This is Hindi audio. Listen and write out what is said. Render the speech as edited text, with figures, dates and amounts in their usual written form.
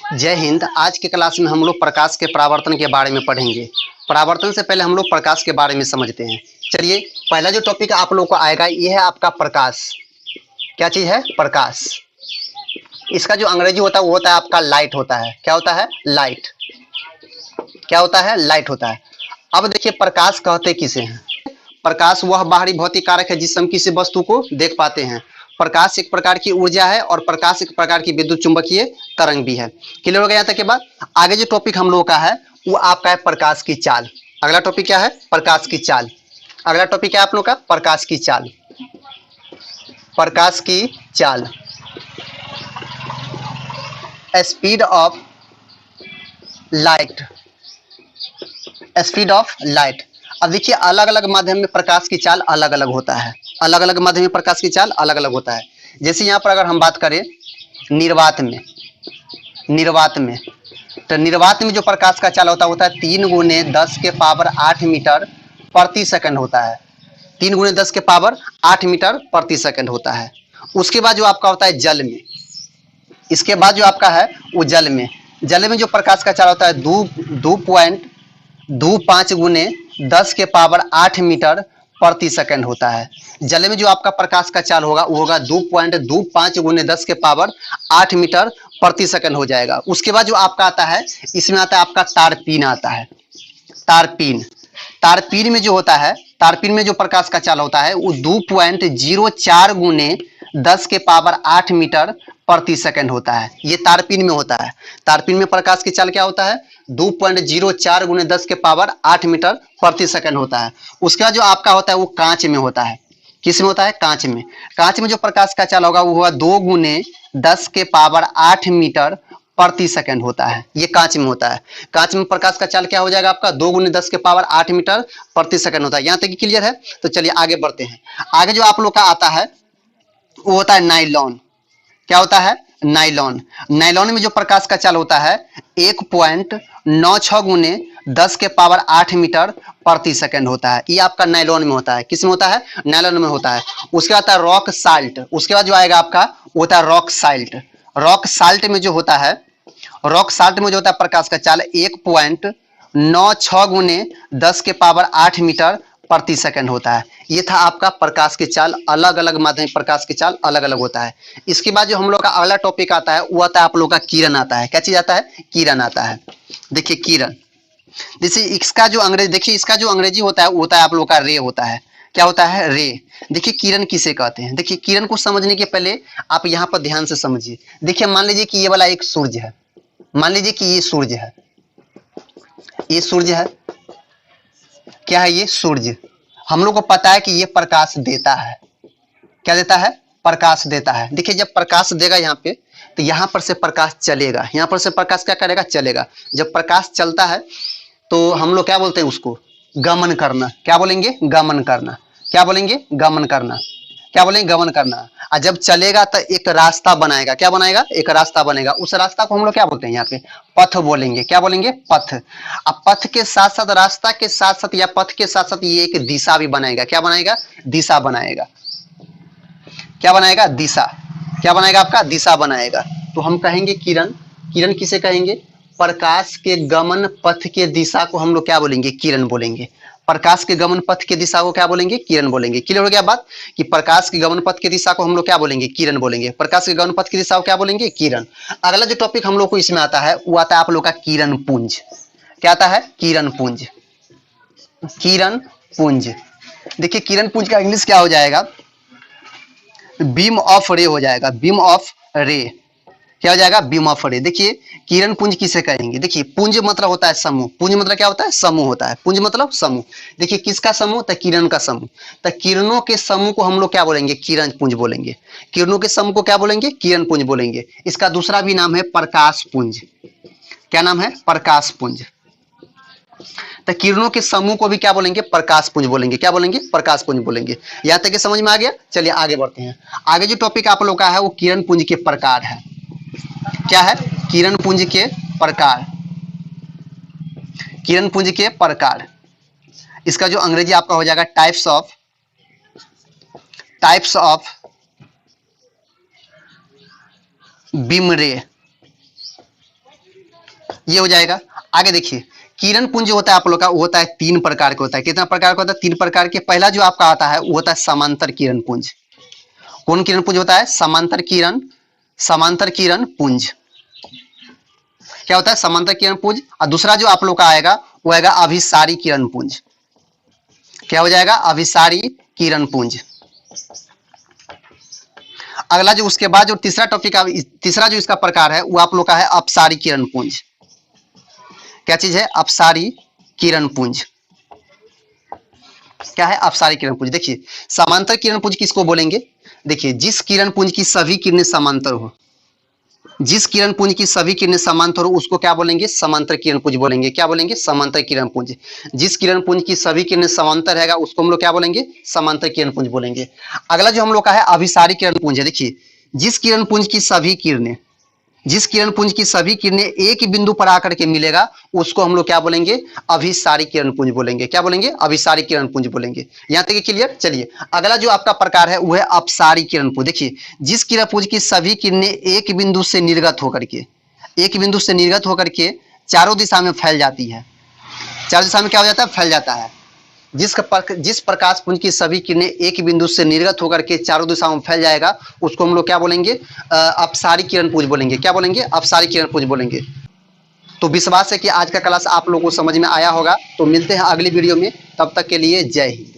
जय हिंद। आज की क्लास में हम लोग प्रकाश के परावर्तन के बारे में पढ़ेंगे। परावर्तन से पहले हम लोग प्रकाश के बारे में समझते हैं। चलिए, पहला जो टॉपिक आप लोग को आएगा ये है आपका प्रकाश। क्या चीज़ है? प्रकाश। इसका जो अंग्रेजी होता है वो होता है आपका लाइट होता है। क्या होता है? लाइट। क्या होता है? लाइट होता है। अब देखिए, प्रकाश कहते किसे हैं? प्रकाश वह बाहरी भौतिक कारक है जिससे हम किसी वस्तु को देख पाते हैं। प्रकाश एक प्रकार की ऊर्जा है और प्रकाश एक प्रकार की विद्युत चुंबकीय तरंग भी है। क्लियर हो गया यहाँ तक के बाद? आगे जो टॉपिक हम लोगों का है वो आपका है प्रकाश की चाल। अगला टॉपिक क्या है? प्रकाश की चाल। अगला टॉपिक क्या है आप लोग का? प्रकाश की चाल। प्रकाश की चाल। Speed of light. Speed of light. अब देखिए, अलग अलग माध्यम में प्रकाश की चाल अलग अलग होता है। अलग अलग माध्यम में प्रकाश की चाल अलग अलग होता है। जैसे यहाँ पर अगर हम बात करें निर्वात में, तो निर्वात में जो प्रकाश का चाल होता है 3 गुने 10 के पावर 8 मीटर प्रति सेकंड होता है। 3 गुने 10 के पावर 8 मीटर प्रति सेकंड होता है। उसके बाद जो आपका होता है जल में, इसके बाद जो आपका है वो जल में जो प्रकाश का चाल होता है 2.25 गुने 10 के पावर 8 मीटर प्रति सेकंड होता है। जल में जो आपका प्रकाश का चाल होगा वो होगा 2.25 गुने 10 के पावर 8 मीटर प्रति सेकंड हो जाएगा। उसके बाद जो आपका आता है, इसमें आता है आपका तारपीन आता है। तारपीन में जो होता है, तारपीन में जो प्रकाश का चाल होता है वो 2.04 गुने 10 के पावर 8 मीटर प्रति सेकंड होता है। ये तारपीन में होता है। तारपीन में प्रकाश की चाल क्या होता है? 2.04 गुने 10 के पावर 8 मीटर प्रति सेकंड होता है। उसका जो आपका होता है वो कांच में होता है। किस में होता है? कांच में। कांच में जो प्रकाश का चाल होगा वो होगा 2 गुने 10 के पावर 8 मीटर प्रति सेकंड होता है। ये कांच में होता है। कांच में प्रकाश का चाल क्या हो जाएगा आपका? 2 गुने 10 के पावर 8 मीटर प्रति सेकंड होता है। यहाँ तक क्लियर है? तो चलिए आगे बढ़ते हैं। आगे जो आप लोग का आता है वो होता है नाइलॉन। क्या होता है? नाइलॉन। नाइलॉन में जो प्रकाश का चाल होता है 1.96 गुने 10 के पावर 8 मीटर प्रति सेकंड होता है। ये आपका नाइलॉन में होता है। किस में होता है? नाइलॉन में होता है। उसके बाद आता है रॉक साल्ट। उसके बाद जो आएगा आपका वो होता है रॉक साल्ट। रॉक साल्ट में जो होता है, रॉक साल्ट में जो होता है प्रकाश का चाल 1.96 गुने 10 के पावर 8 मीटर प्रति सेकंड होता है। ये था आपका प्रकाश की चाल। अलग अलग माध्यम प्रकाश की चाल अलग अलग होता है। इसके बाद जो हम लोग का अगला टॉपिक आता है वो आता है आप लोग का किरण आता है। क्या चीज आता है? किरण आता है। देखिए किरण, जैसे इसका जो अंग्रेजी, देखिए इसका जो अंग्रेजी होता है वो होता है आप लोग का रे होता है। क्या होता है? रे। देखिए किरण किसे कहते हैं? देखिए किरण को समझने के पहले आप यहाँ पर ध्यान से समझिए। देखिए मान लीजिए कि ये वाला एक सूर्य है। मान लीजिए कि ये सूर्य है। ये सूर्य है। क्या है ये? सूर्य। हम लोग को पता है कि ये प्रकाश देता है। क्या देता है? प्रकाश देता है। देखिए जब प्रकाश देगा यहाँ पे तो यहाँ पर से प्रकाश चलेगा। यहाँ पर से प्रकाश क्या करेगा? चलेगा। जब प्रकाश चलता है तो हम लोग क्या बोलते हैं उसको? गमन करना। क्या बोलेंगे? गमन करना। क्या बोलेंगे? गमन करना। क्या बोलेंगे? गमन करना। और जब चलेगा तो एक रास्ता बनाएगा। क्या बनाएगा? एक रास्ता बनेगा। उस रास्ता को हम लोग क्या बोलते हैं? यहाँ पे पथ बोलेंगे। क्या बोलेंगे? पथ। अब पथ के साथ साथ, रास्ता के साथ साथ या पथ के साथ साथ ये एक दिशा भी बनाएगा। क्या बनाएगा? दिशा बनाएगा। क्या बनाएगा? दिशा। क्या बनाएगा आपका? दिशा बनाएगा। तो हम कहेंगे किरण। किरण किसे कहेंगे? प्रकाश के गमन पथ के दिशा को हम लोग क्या बोलेंगे? किरण बोलेंगे। प्रकाश के गमन पथ के दिशा को क्या बोलेंगे? किरण बोलेंगे। क्लियर हो गया बात? कि प्रकाश के गमन पथ के दिशा को हम लोग क्या बोलेंगे? किरण बोलेंगे। प्रकाश के गमन पथ की दिशा को क्या बोलेंगे? किरण। अगला जो टॉपिक हम लोग को इसमें आता है वो आता है आप लोग का किरण पुंज। क्या आता है? किरण पुंज। किरण पुंज। देखिए किरण पुंज का इंग्लिश क्या हो जाएगा? बीम ऑफ रे हो जाएगा। बीम ऑफ रे। क्या हो जाएगा? बीम ऑफ रे। देखिए किरण पुंज किसे कहेंगे? देखिए पुंज मतलब होता है समूह। पुंज मतलब क्या होता है? समूह होता है। पुंज मतलब समूह। देखिए किसका समूह? तो किरण का समूह। तो किरणों के समूह को हम लोग क्या बोलेंगे? किरण पुंज बोलेंगे। किरणों के समूह को क्या बोलेंगे? किरण पुंज बोलेंगे। इसका दूसरा भी नाम है प्रकाश पुंज। क्या नाम है? प्रकाश पुंज। तो किरणों के समूह को भी क्या बोलेंगे? प्रकाश पुंज बोलेंगे। क्या बोलेंगे? प्रकाश पुंज बोलेंगे। यहां तक समझ में आ गया? चलिए आगे बढ़ते हैं। आगे जो टॉपिक आप लोग का है वो किरण पुंज के प्रकार है। क्या है? किरण पुंज के प्रकार। किरण पुंज के प्रकार। इसका जो अंग्रेजी आपका हो जाएगा टाइप्स ऑफ बीम रे। ये हो जाएगा। आगे देखिए, किरण पुंज होता है आप लोग का, वो होता है 3 प्रकार का होता है। कितना प्रकार का होता है? 3 प्रकार के। पहला जो आपका आता है वो होता है समांतर किरण पुंज। कौन किरण पुंज होता है? समांतर किरण पुंज। क्या होता है? समांतर किरण पुंज। और दूसरा जो आप लोग का आएगा वो आएगा अभिसारी किरण पुंज। क्या हो जाएगा? अभिसारी किरण पुंज। अगला जो उसके बाद जो तीसरा टॉपिक, तीसरा जो इसका प्रकार है वो आप लोग का है अपसारी किरण पुंज। क्या चीज है? अपसारी किरण पुंज। क्या है? अपसारी किरण पुंज। देखिए, समांतर किरण पुंज किसको बोलेंगे? देखिए, जिस किरण पुंज की सभी किरणें समांतर हो, जिस किरण पुंज की सभी किरणें समांतर हो उसको क्या बोलेंगे? समांतर किरण पुंज बोलेंगे। क्या बोलेंगे? समांतर किरण पुंज। जिस किरण पुंज की सभी किरणें समांतर रहेगा उसको हम लोग क्या बोलेंगे? समांतर किरण पुंज बोलेंगे। अगला जो हम लोग का है अभिसारी किरण पुंज है। देखिए, जिस किरण पुंज की सभी किरणें, जिस किरण पुंज की सभी किरणें एक बिंदु पर आकर के मिलेगा उसको हम लोग क्या बोलेंगे? अभिसारी किरण पुंज बोलेंगे। क्या बोलेंगे? अभिसारी किरण पुंज बोलेंगे। यहां तक क्लियर? चलिए, अगला जो आपका प्रकार है वो है अपसारी किरण पुंज। देखिए, जिस किरण पुंज की सभी किरणें एक बिंदु से निर्गत होकर के, एक बिंदु से निर्गत होकर के चारों दिशा में फैल जाती है। चारों दिशा में क्या हो जाता है? फैल जाता है। जिस प्रकाश पुंज की सभी किरणें एक बिंदु से निर्गत होकर के चारों दिशाओं में फैल जाएगा उसको हम लोग क्या बोलेंगे? अपसारी किरण पुंज बोलेंगे। क्या बोलेंगे? अपसारी किरण पुंज बोलेंगे। तो विश्वास है कि आज का क्लास आप लोगों को समझ में आया होगा। तो मिलते हैं अगली वीडियो में, तब तक के लिए जय हिंद।